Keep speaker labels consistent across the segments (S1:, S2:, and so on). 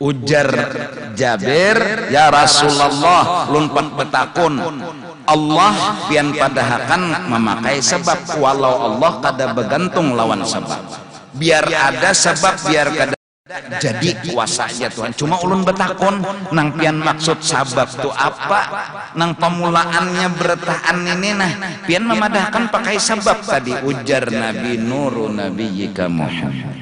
S1: Ujar Jabir, ya Rasulullah, ulun petakun Allah pian padahakan memakai sebab, walau Allah kada begantung lawan sebab. Biar ada sebab, biar kada jadi kuasa aja Tuhan. Cuma ulun betakon nang pian maksud sabab tu apa, nang pemulaannya bertahan ini nah pian memadahkan pakai sebab tadi. Ujar Nabi, nuru nabiyyika Muhammad,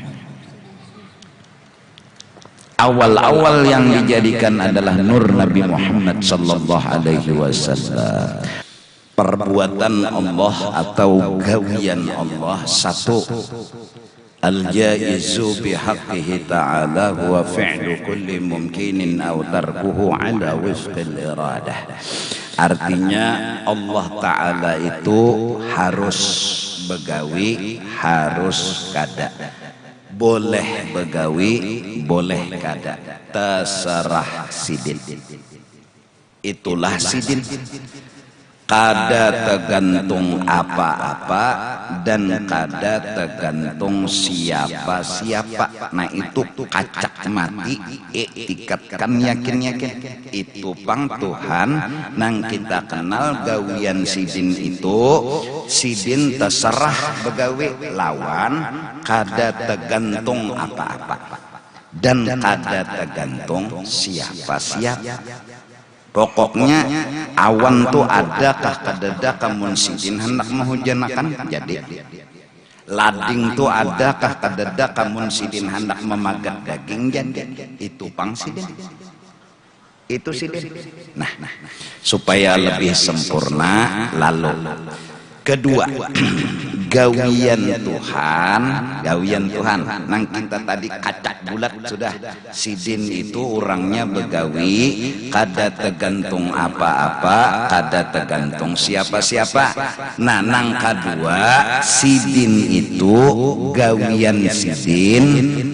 S1: awal-awal yang dijadikan adalah nur Nabi Muhammad sallallahu alaihi wasallam. Perbuatan Allah atau gawian Allah satu, al-jaizu bihaqqihi ta'ala huwa fi'lu kulli mumkinin aw tarkuhu ala wifqil iradah. Artinya Allah Ta'ala itu harus begawi, harus kada. Boleh begawi, boleh kada. Terserah sidin. Itulah sidin. Kada tergantung apa-apa dan kada tergantung siapa-siapa. Nah itu kacak mati, iktikatkan yakin-yakin. Itu pang Tuhan nang kita kenal gawian sidin itu. Sidin terserah begawi lawan, kada tergantung apa-apa dan kada tergantung siapa-siapa. Pokoknya awan tuh adakah kadada kamun sidin hendak menghujanakan jadi. Lading tuh adakah kadada kamun sidin hendak memagat daging jadi. Itu pang sidin. Itu sidin. Nah, supaya lebih sempurna lalu kedua, gawian Tuhan nang kita tadi kacak bulat sudah. Sidin itu orangnya begawi, kada tergantung apa-apa, kada tergantung siapa-siapa. Nah nang kedua, sidin itu gawian sidin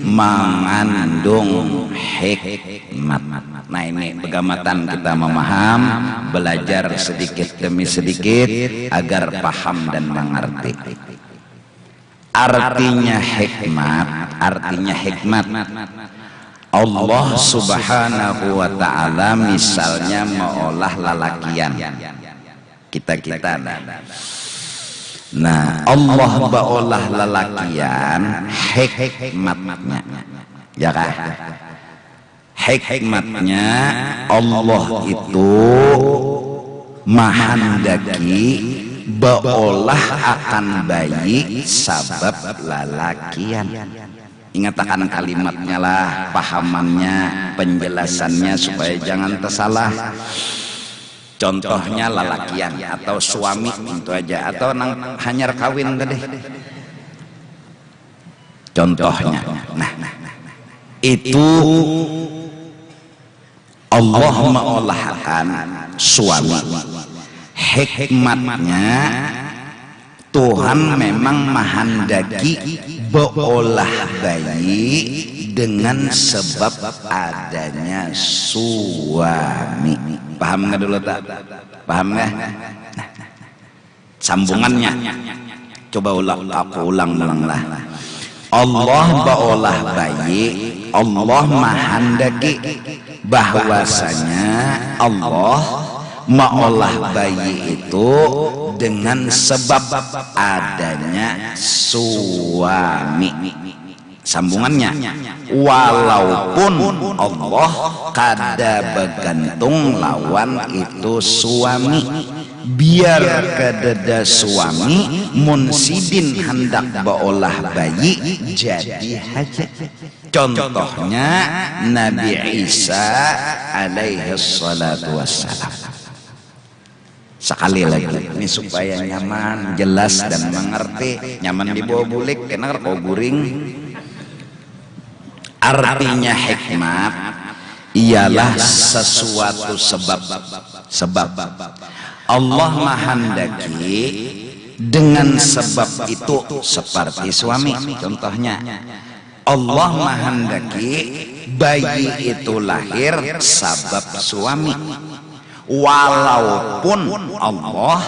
S1: mengandung hikmat. Nah ini pegamatan kita memaham, belajar sedikit demi sedikit agar paham dan mengerti. Artinya hikmat, Allah subhanahu wa ta'ala misalnya meolah lalakian kita. Nah Allah baolah lalakian hikmatnya, ya kan? Hikmatnya Allah itu mahandaki baolah akan bayi sabab lalakian. Ingatkan kalimatnya lah, pahamannya, penjelasannya supaya jangan tersalah. Contohnya lalakian atau suami itu aja, atau nang hanyar kawin tadi. Contohnya, nah itu Allah mengolahkan suami. Hikmatnya Tuhan memang menghendaki beolah bayi dengan sebab adanya suami. Paham nggak dulu tak? Paham nggak? Nah, sambungannya coba aku ulang lah. Allah beolah bayi, Allah menghendaki bahwasanya Allah meolah bayi itu dengan sebab adanya suami. Sambungannya, walaupun Allah kada bergantung lawan itu suami, biar kadada suami munsidin hendak beolah bayi jadi hajat. Contohnya Nabi Isa alaihi salatu wassalam. Sekali lagi ini supaya nyaman, jelas dan mengerti. Nyaman dibawa bulik kena kau guring. Artinya hikmat ialah sesuatu sebab Allah menghendaki dengan sebab itu seperti suami. Contohnya Allah menghendaki bayi itu lahir sebab suami, walaupun Allah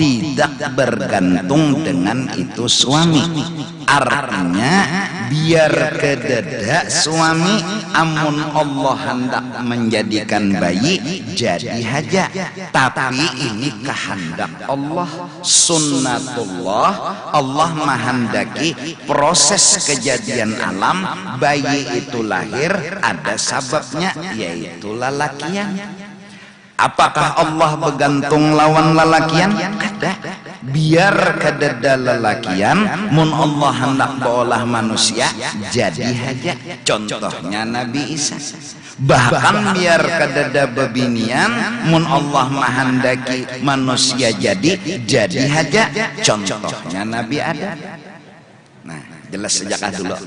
S1: tidak bergantung dengan itu suami. Artinya biar kededa suami amun Allah hendak menjadikan bayi jadi haja, tapi ini kehendak Allah, sunnatullah. Allah menghendaki proses kejadian alam bayi itu lahir ada sebabnya, yaitu lalakian. Apakah Allah bergantung lawan lalakian? Ada. Biar kededa lalakian, mun Allah hendak beolah manusia jadi haja. Contohnya Nabi Isa. Bahkan biar kededa bebinian, mun Allah menghendaki manusia jadi haja. Contohnya Nabi Adam. Nah, jelas sejak dulu.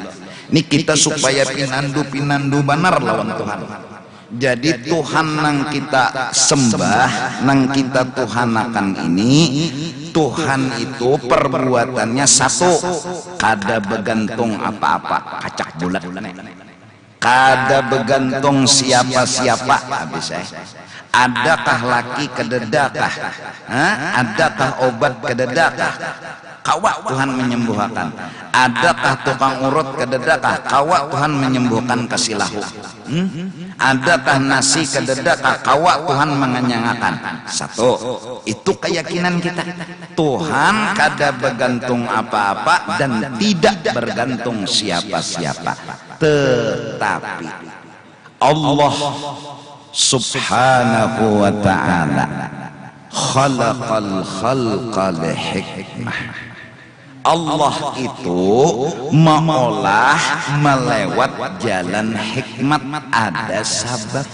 S1: Ini kita supaya pinandu benar lawan Tuhan. Jadi Tuhan nang kita sembah, nang kita tuhanakan ini, Tuhan itu perbuatannya satu, kada begantung apa-apa, kacak bulat, kada begantung siapa-siapa. Habis adakah laki kededakah? Adakah obat kededakah? Kawak Tuhan menyembuhkan. Adakah tukang urut kededakah? Kawak Tuhan menyembuhkan kasilahu. Adakah nasi kededakah? Kawak Tuhan mengenyangkan. Satu, itu keyakinan kita. Tuhan kada bergantung apa-apa dan tidak bergantung siapa-siapa. Tetapi Allah subhanahu wa ta'ala khalaqal khalqa lihikmah. Allah itu mengolah melewat jalan hikmat, ada sabab.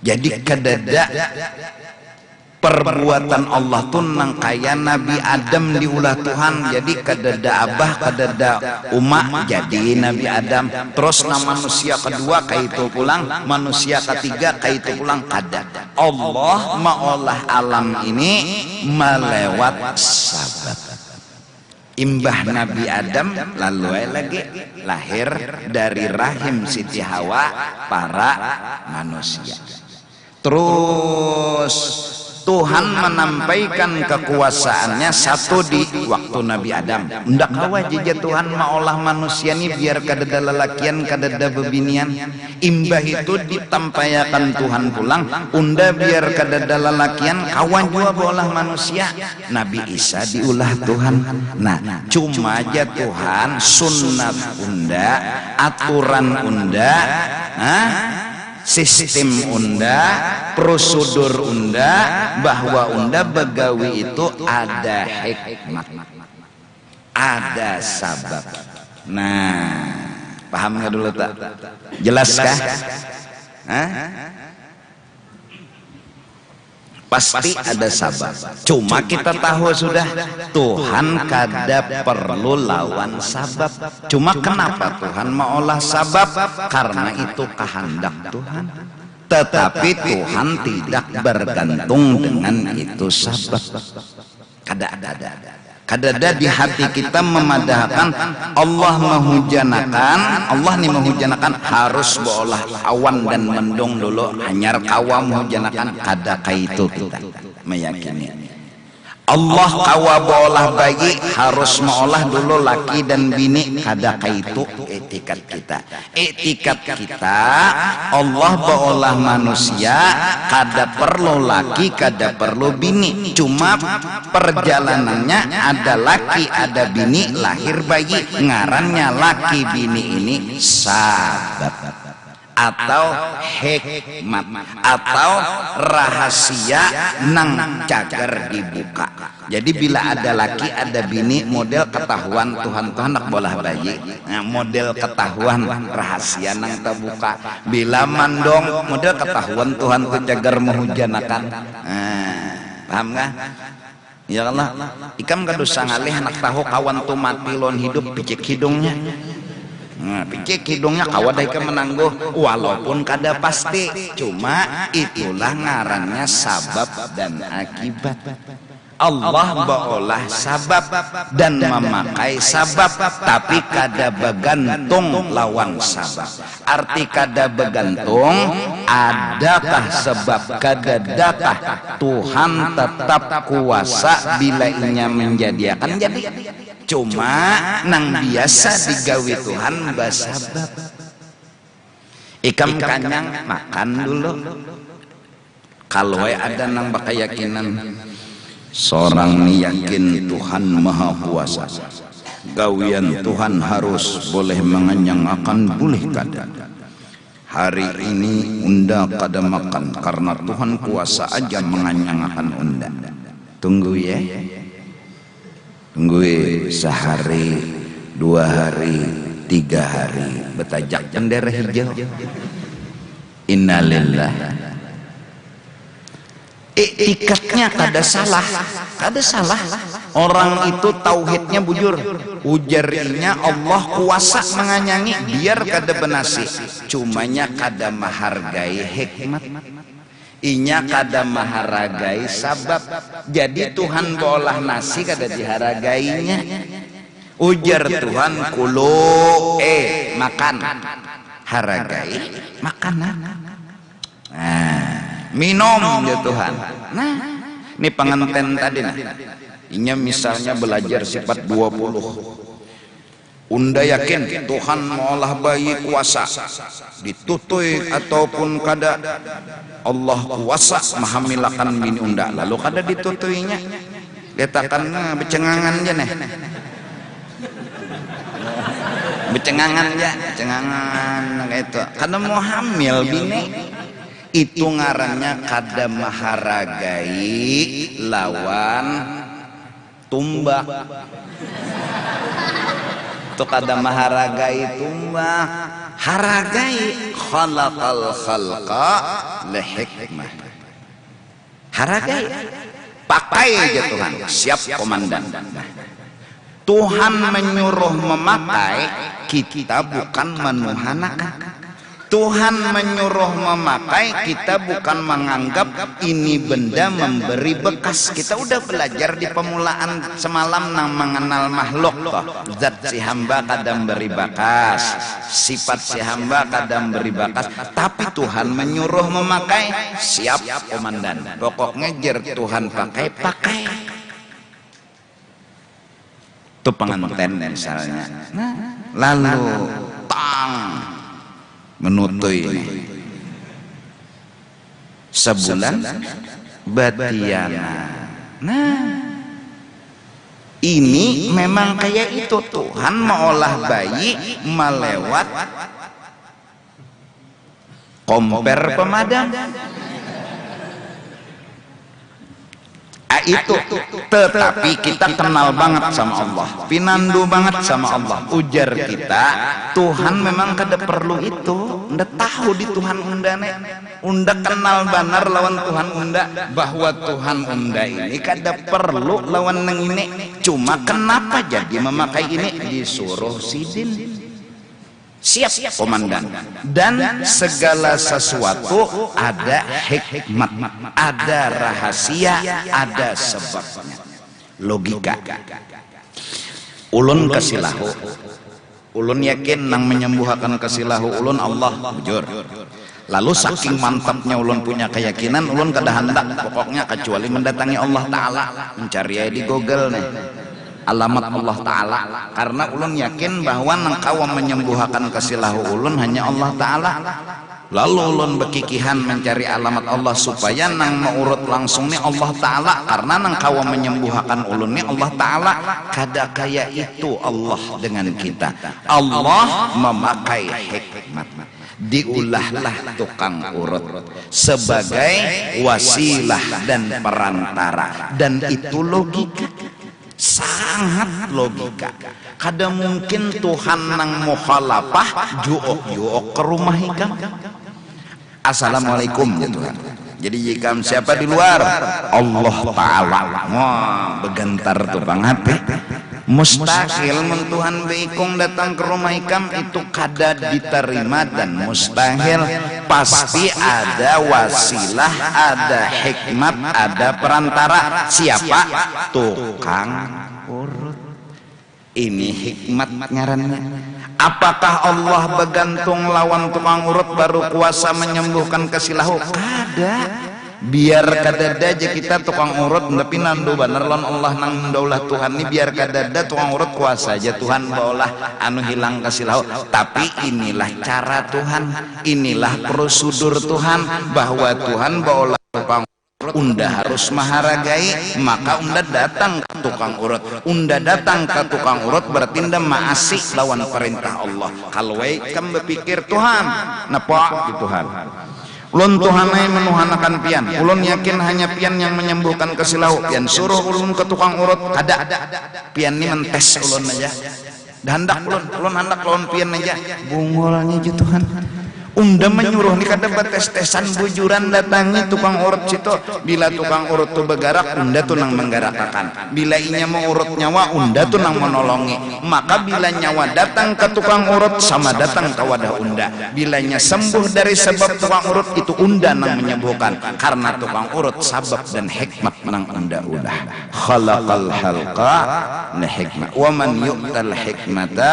S1: Jadi kededa perbuatan Allah tuh nang kaya Nabi Adam diulah Tuhan, jadi kededa abah kededa umat jadi Nabi Adam. Terus nama manusia kedua kayak itu pulang, manusia ketiga kayak itu pulang. Kada Allah mengolah alam ini melewat sabab. Imbah Nabi Adam lalu lagi lahir dari rahim Siti Hawa para manusia. Terus Tuhan menampaikan kekuasaannya satu di waktu Nabi Adam. Ndak wajib Tuhan maolah manusia ini biar kadada lelakian kadada bebinian. Imbah itu ditampayakan Tuhan pulang. Unda biar kadada lelakian kawan jua bolah manusia. Nabi Isa diulah Tuhan. Nah, cuma aja Tuhan sunnat unda, aturan unda, sistem unda, prosedur unda, bahwa unda begawi itu ada hikmat, ada sabab. Nah, paham nggak dulu tak? Jelaskah? Pasti ada sabab. Cuma kita tahu sudah Tuhan kada perlu lawan sabab. Cuma kenapa Tuhan mengolah sabab? Karena itu kehendak Tuhan. Tetapi Tuhan tidak bergantung dengan itu sabab. Kadada di hati kita memadahkan Allah menghujanakan, Allah nih menghujanakan harus beolah awan dan mendung dulu hanyar kawa menghujanakan, kada kaitu kita meyakini Allah kawa beolah bayi harus meolah dulu laki dan bini, kada kaitu etikat kita. Etikat kita Allah beolah manusia kada perlu laki kada perlu bini, cuma perjalanannya ada laki ada bini lahir bayi, ngarannya laki bini ini sabab atau hikmat atau rahasia nang cagar dibuka. Jadi bila ada laki ada bini model ketahuan Tuhan nak bolah bayi, nah, model ketahuan rahasia nang terbuka. Bila mandong model ketahuan Tuhan tu cagar menghujanakan. Paham nggak? Ya Allah, ikam kadosa ngalih nak tahu kawan tu mati lon hidup picik hidungnya. Picik hidungnya kawadai ke menangguh walaupun kada pasti, cuma itulah ngarannya sabab dan akibat. Allah beolah sabab dan memakai sabab, tapi kada begantung lawan sabab. Arti kada begantung, adakah sebab kadadakah Tuhan tetap kuasa bila inya menjadikan jadi. cuma nang biasa digawe Tuhan basabab. Ikam kanyang makan dulu. Kalau ada nang bakayakinan seorang yakin Tuhan Maha Kuasa, gawian Tuhan harus boleh menganyang akan boleh kada. Hari ini unda kada makan karena Tuhan kuasa aja menganyang akan unda. Tunggu ya. Tunggu sehari, 2 hari, 3 hari betajak bendera hijau. Innalillah. Iktikadnya kada salah, kada salah. Orang itu tauhidnya bujur, ujarnya Allah kuasa menganyangi biar kada benasi. Cumanya kada menghargai hikmat, inya kada menghargai sabab. Jadi Tuhan bolah nasi kada diharagainya. Ujar Tuhan kulo makan, haragai makanan. Minum ya Tuhan. Nah, ini pengantin tadi nah. Inya misalnya belajar sifat 20. Unda yakin Tuhan maulah bayi kuasa. Ditutui ataupun kada Allah kuasa mahamilakan bini unda. Lalu kada ditutuinya. Letakkan becengangan aja nih. Becengangan aja, becengangan gitu. Kada mau hamil bini. Itu ngarannya kada maharagai lawan tumbak. Itu kada maharagai tumbak. Haragai khalaqal khalqa lihikmah. Haragai, pakai aja Tuhan, siap komandan. Tuhan menyuruh memakai, kita bukan menuhanakan. Tuhan menyuruh memakai, kita bukan menganggap ini benda memberi bekas. Kita udah belajar di pemulaan semalam nang mengenal makhluk toh. Zat si hamba kadang beri bakas, sifat si hamba kadang beri bakas. Tapi Tuhan menyuruh memakai, siap komandan. Pokoknya jer Tuhan pakai, pakai. Itu pengantin misalnya. Lalu tang menutui sebulan batiana. Nah, ini memang kayak itu. Tuhan mengolah bayi melewat komper pemadam. Itu tetapi kita kenal banget sama Allah, pinandu banget sama Allah. Ujar kita Tuhan memang kada perlu itu. Unda tahu di Tuhan unda nih, unda kenal benar lawan Tuhan unda bahwa Tuhan unda ini kada perlu lawan neng ini. Cuma kenapa jadi memakai ini? Disuruh sidin. Siap komandan. Dan segala sesuatu ada hikmat, ada rahasia, ada sebabnya. Logika. Ulun kasilahu, ulun yakin nang menyembuhkan kasilahu ulun Allah bujur. Lalu saking mantapnya ulun punya keyakinan, ulun kada hendak pokoknya kecuali mendatangi Allah Ta'ala. Mencari di Google nih alamat Allah Ta'ala, karena ulun yakin bahwa nangkau menyembuhkan kasilahu ulun hanya Allah Ta'ala. Lalu ulun bekikihan mencari alamat Allah supaya nang mengurut langsung nih Allah Ta'ala, karena nangkau menyembuhkan ulun nih Allah Ta'ala. Kada kaya itu Allah dengan kita. Allah memakai hikmat, diulahlah tukang urut sebagai wasilah dan perantara, dan itu logika. Sangat logika. Kada mungkin Tuhan nang mukhalafah juok ke rumah ikam. Assalamualaikum ya Tuhan. Jadi ikam siapa di luar? Allah Ta'ala. Wah, begentar tuh bang hati. Mustahil mentuhan beikung datang ke rumah ikam itu kada diterima, dan mustahil pasti ada wasilah, ada hikmat, ada perantara. Siapa? Tukang urut. Ini hikmat ngarannya. Apakah Allah bergantung lawan tukang urut baru kuasa menyembuhkan kasilahu? Kada. biar kadada aja kita tukang urut tapi nandu bener lon Allah nang daulah Tuhan ini biar kadada tukang urut kuasa aja Tuhan baulah anu hilang kasilau. Tapi inilah cara Tuhan, inilah prosedur Tuhan, bahwa Tuhan baulah tukang unda harus maharagai, maka unda datang ke tukang urut. Unda datang ke tukang urut berarti unda maasih lawan perintah Allah. Kalau kam berpikir Tuhan napa di Tuhan, ulun Tuhanai menuhanakan pian, ulun yakin hanya pian yang menyembuhkan kesilau, pian suruh ulun ke tukang urut kada, pian ini mentes ulun aja hendak ulun hendak lawan pian aja bungolnya aja Tuhan. Unda menyuruh nih kada bates-tesan bujuran datangi tukang urut situ. Bila tukang urut tuh bergerak, unda tuh nang menggerakkan. Bila inya mau urut nyawa, unda tuh nang menolongi. Maka bila nyawa datang ke tukang urut sama datang ke wadah unda. Bilanya sembuh dari sebab tukang urut itu unda nang menyembuhkan. Karena tukang urut sabab dan hikmat nang unda udah. Khalaqal halqa la hikmah. Wa man yu'tal hikmata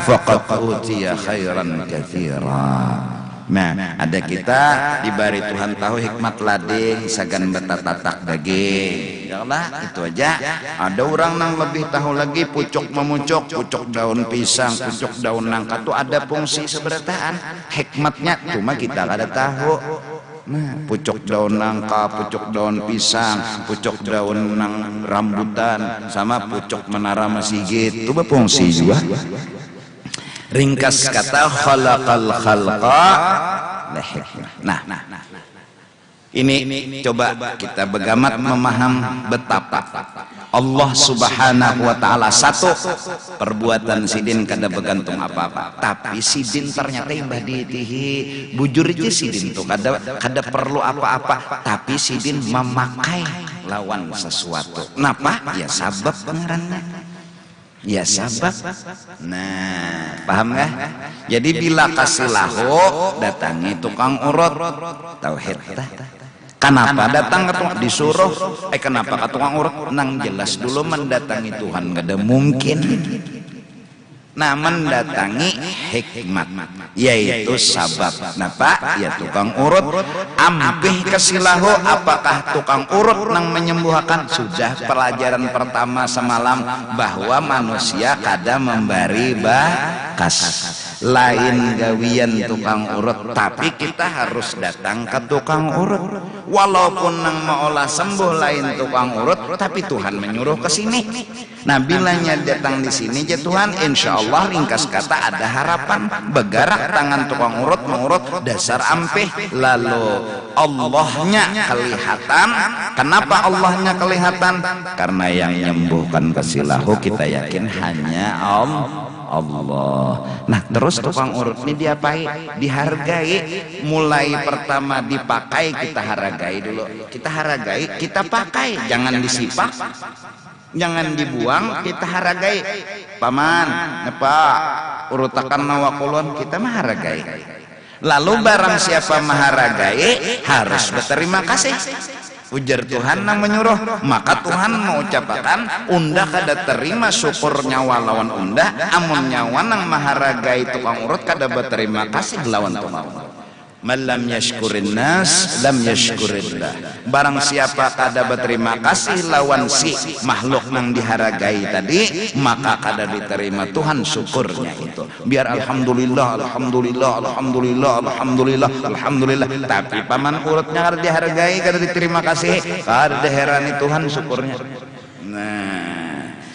S1: faqad utiya khairan katsira. Nah, ada kita diberi Tuhan tahu hikmat lading sagan betatatak daging. Yalah, itu aja. Ada orang yang lebih tahu lagi pucuk memucuk, pucuk daun pisang, pucuk daun nangka itu ada fungsi seberataan. Hikmatnya cuma kita kada tahu. Nah, pucuk daun nangka, pucuk daun pisang, pucuk daun nang rambutan, sama pucuk menara masigit itu berfungsi juga. Ringkas kata khalaqal khalqa la hikmah. Nah, ini coba kita begamat memaham betapa Allah Subhanahu wa taala satu perbuatan sidin kada begantung apa-apa. Tapi sidin ternyata imbah diitihi bujur aja sidin tuh kada perlu apa-apa, tapi sidin memakai lawan sesuatu. Kenapa? Ya sabab pengaranna. Ya sabab. Nah, paham nggak? Jadi bila kasih lahu datangi tukang urut tauhid. Kenapa datang ke tukang disuruh? Kenapa ke tukang urut? Nang jelas dulu mendatangi Tuhan nggak ada mungkin. Nah, mendatangi hikmat yaitu sabab. Napa? Ya tukang urut. Ampih kesilahu apakah tukang urut nang menyembuhkan? Sudah pelajaran pertama semalam bahwa manusia kada memberi bakas. Lain gawian tukang urut, tapi kita harus datang ke tukang urut. Walaupun nang maolah sembuh lain tukang urut, tapi Tuhan menyuruh ke sini. Nah, bilanya datang di sini ya Tuhan, insya Allah ringkas kata ada harapan. Bergerak tangan tukang urut mengurut dasar ampih, lalu Allahnya kelihatan. Kenapa Allahnya kelihatan? Karena yang menyembuhkan kesilahu kita yakin hanya Allah. Nah, terus tukang urut ini diapai? Dihargai. Mulai pertama dipakai kita hargai dulu. Kita hargai, kita pakai, jangan disipak, jangan dibuang, kita hargai. Paman, napa urutakan nawakulun, kita menghargai. Lalu barang siapa menghargai harus berterima kasih. Ujar Tuhan nang menyuruh, maka Tuhan mengucapkan unda kada terima syukur nyawa lawan unda, amun nyawa nang maharagai tukang urut kada berterima kasih lawan tukang urut. Malam yashkurin nas lam yashkurillah. Barang siapa kada berterima kasih lawan si makhluk nang diharagai tadi, maka kada diterima Tuhan syukurnya itu. Biar alhamdulillah, alhamdulillah, alhamdulillah, alhamdulillah, alhamdulillah. Tapi paman urutnya kada dihargai, kada diterima kasih, kada herani Tuhan syukurnya. Nah,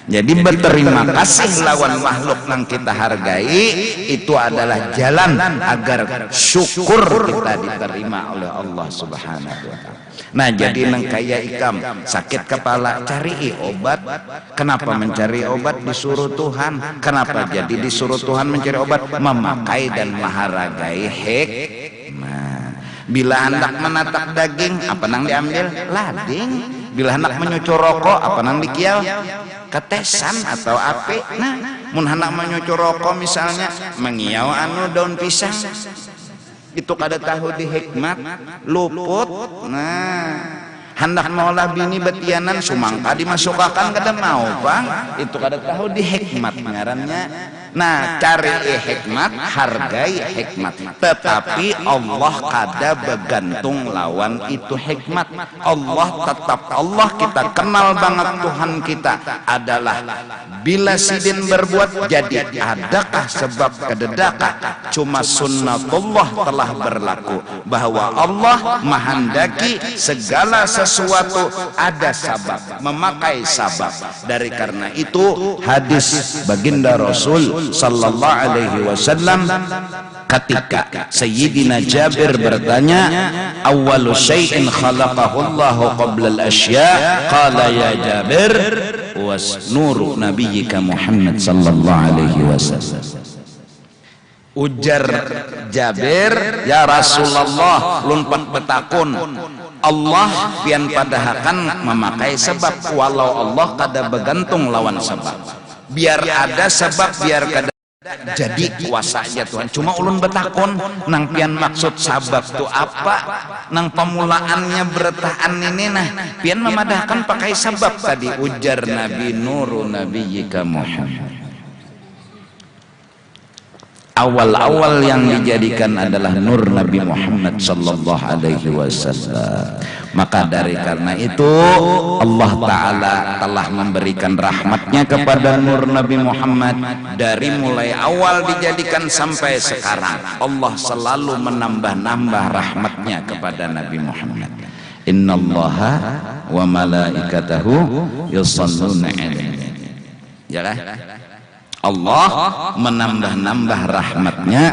S1: jadi berterima kasih lawan makhluk yang kita hargai itu adalah jalan agar syukur kita diterima oleh Allah Subhanahu wa taala. Nah, jadi nang kaya ikam sakit kepala cari obat. Kenapa mencari obat? Disuruh Tuhan. Kenapa jadi disuruh Tuhan mencari obat? Memakai dan menghargai hikmah. Bila hendak menatak daging, apa nang diambil? Lading. Bila hendak menyucur rokok, apa nang dikial? Ketesan atau api. Nah, mun hendak menyucur rokok misalnya mengiau anu daun pisang, itu kada tahu di hikmat, luput. Nah, hendak maulah bini betianan sumangka dimasukkan kada mau, Bang. Itu kada tahu di hikmat ngarannya. Nah, cari hikmat, hargai hikmat. Tetapi Allah kada bergantung lawan itu hikmat. Allah tetap Allah, kita kenal banget Tuhan kita adalah bila sidin berbuat jadi adakah sebab kededakah? Cuma sunnatullah telah berlaku bahwa Allah menghendaki segala sesuatu ada sabab, memakai sabab. Dari karena itu hadis baginda Rasul sallallahu alaihi wasallam ketika Sayyidina Jabir bertanya, awwalu syai'in khalaqahu Allahu qabla al-asya, qala ya Jabir was nuru nabiyyika Muhammad sallallahu alaihi wasallam. Ujar Jabir, ya Rasulullah, lun petakun Allah pian padahakan memakai sebab, walau Allah kada bergantung lawan sebab. Biar ada sebab, biar kada jadi kuasanya Tuhan. Cuma ulun betakon nang pian maksud sabab tu apa, nang pemulaannya bertahan ini nah pian memadahkan pakai sebab tadi. Ujar Nabi, nuru nabiyyika Muhammad. Awal-awal yang dijadikan adalah nur Nabi Muhammad sallallahu alaihi wasallam. Maka dari karena itu Allah Ta'ala telah memberikan rahmatnya kepada nur Nabi Muhammad. Dari mulai awal dijadikan sampai sekarang, Allah selalu menambah-nambah rahmatnya kepada Nabi Muhammad. Innallaha wa malaikatahu yusholluna 'alaihi. Ya kan? Allah menambah-nambah rahmatnya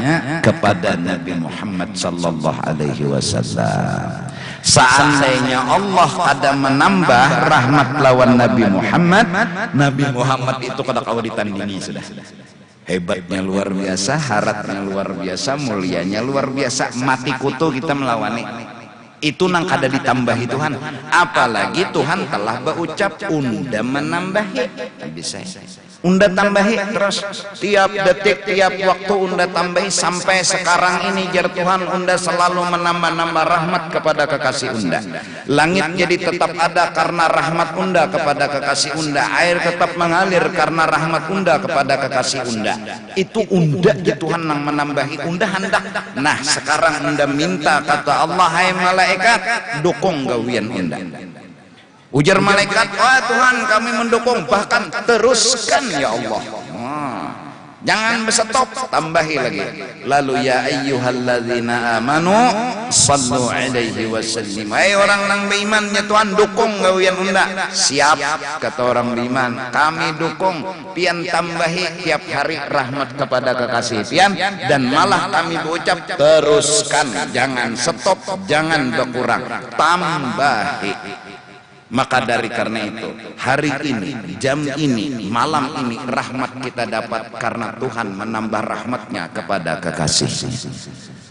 S1: kepada Nabi Muhammad sallallahu alaihi wasallam. Seandainya Allah ada menambah rahmat lawan Nabi Muhammad, Nabi Muhammad itu kada kau ditandingi sudah. Hebatnya luar biasa, haratnya luar biasa, mulianya luar biasa, mati kutu kita melawani. Itu nang kada ditambahi Tuhan. Apalagi Tuhan telah berucap unda menambahi. Bisa unda tambahi terus tiap detik, tiap waktu unda tambahi sampai sekarang ini jar Tuhan. Unda selalu menambah-nambah rahmat kepada kekasih unda. Langit jadi tetap ada karena rahmat unda kepada kekasih unda. Air tetap mengalir karena rahmat unda kepada kekasih unda. Itu unda ya Tuhan nang menambahi. Unda hendak. Nah sekarang unda minta, kata Allah, hai malaikat dukung gawian unda. Ujar malaikat, wah Tuhan kami mendukung, bahkan teruskan ya Allah. Jangan berstop, tambahi lagi. Lalu ya ayyuhalladzina amanu sallu alaihi wasallim. Hai orang nang beriman ya Tuhan, dukung gawian unda. Siap, kata orang beriman, kami dukung. Pian tambahi tiap hari rahmat kepada kekasih pian, dan malah kami berucap teruskan, jangan stop, jangan berkurang, tambahi. Maka dari karena itu hari ini, jam ini, malam ini rahmat kita dapat karena Tuhan menambah rahmatnya kepada kekasih.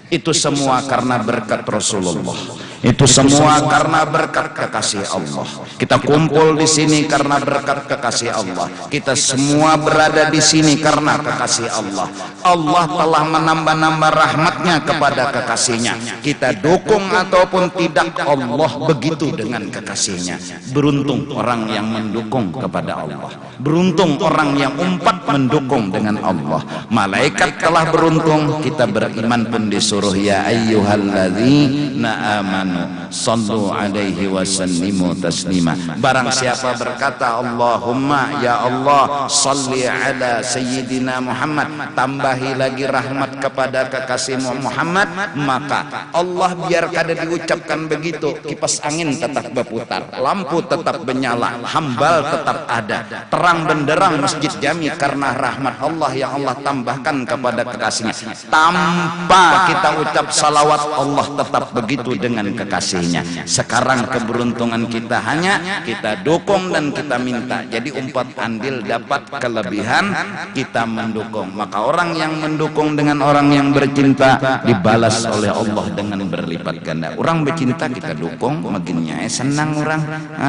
S1: Itu semua karena berkat Rasulullah. Itu semua karena berkat kekasih Allah. Kita kumpul di sini karena berkat kekasih Allah. Kita semua berada di sini karena kekasih Allah. Allah telah menambah-nambah rahmatnya kepada kekasihnya. Kita dukung ataupun tidak, Allah begitu dengan kekasihnya. Beruntung orang yang mendukung kepada Allah. Beruntung orang yang umpat mendukung dengan Allah. Malaikat telah beruntung, kita beriman pun disuruh ya ayyuhalladzina amanu sallu alaihi wasallimu taslima. Barang siapa berkata Allahumma ya Allah salli ala sayyidina Muhammad, tambahi lagi rahmat kepada kekasihmu Muhammad, maka Allah biar kada diucapkan begitu, kipas angin tetap berputar, lampu tetap menyala, hambal tetap ada, terang benderang masjid jami karena rahmat Allah yang Allah tambahkan kepada kekasihnya. Tanpa kita ucap salawat, Allah tetap begitu dengan kekasihnya. Sekarang keberuntungan kita hanya kita dukung dan kita minta. Jadi umpat andil dapat kelebihan, kita mendukung. Maka orang yang mendukung dengan orang yang bercinta dibalas oleh Allah dengan berlipat ganda. Orang bercinta kita dukung, makinnya senang orang.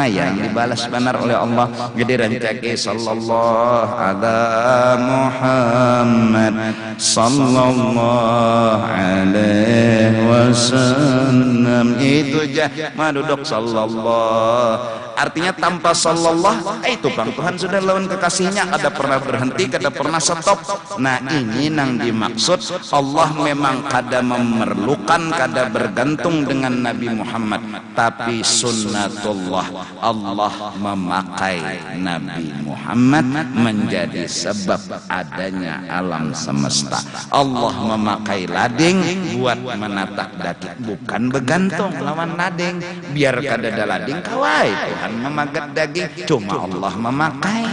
S1: Yang dibalas benar oleh Allah. Jadi rancake sallallahu ala Muhammad sallallahu alaihi wasallam. Itu aja maduduk sallallahu artinya tanpa sallallahu itu bang Tuhan sudah lawan kekasihnya, kada pernah berhenti, kada pernah stop. Nah ini nang dimaksud Allah memang kada memerlukan, kada bergantung dengan Nabi Muhammad, tapi sunnatullah Allah memakai Nabi Muhammad menjadi sebab adanya alam semesta. Allah memakai lading buat menatak daging, bukan bergantung lawan lading. Biar kada ada lading kawai Tuhan memagat daging, cuma Allah memakai.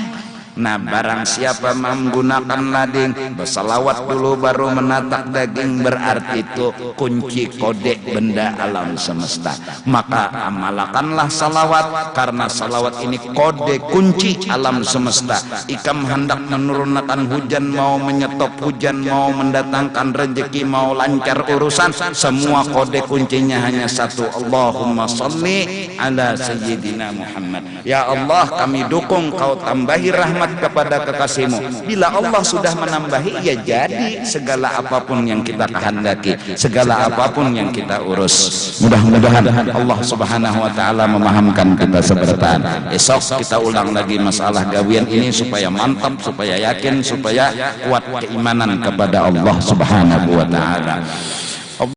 S1: Nah barang siapa menggunakan lading bersalawat dulu baru menatak daging, berarti itu kunci kode benda alam semesta. Maka amalakanlah salawat, karena salawat ini kode kunci alam semesta. Ikam hendak menurunkan hujan, mau menyetop hujan, mau mendatangkan rezeki, mau lancar urusan, semua kode kuncinya hanya satu, Allahumma sholli ala sayyidina Muhammad. Ya Allah, kami dukung kau tambahi rahmat kepada kekasihmu. Bila Allah sudah menambahi, ya jadi segala apapun yang kita kehendaki, segala apapun yang kita urus. Mudah-mudahan Allah subhanahu wa ta'ala memahamkan kita sebertaan. Esok kita ulang lagi masalah gawian ini supaya mantap, supaya yakin, supaya kuat keimanan kepada Allah subhanahu wa ta'ala.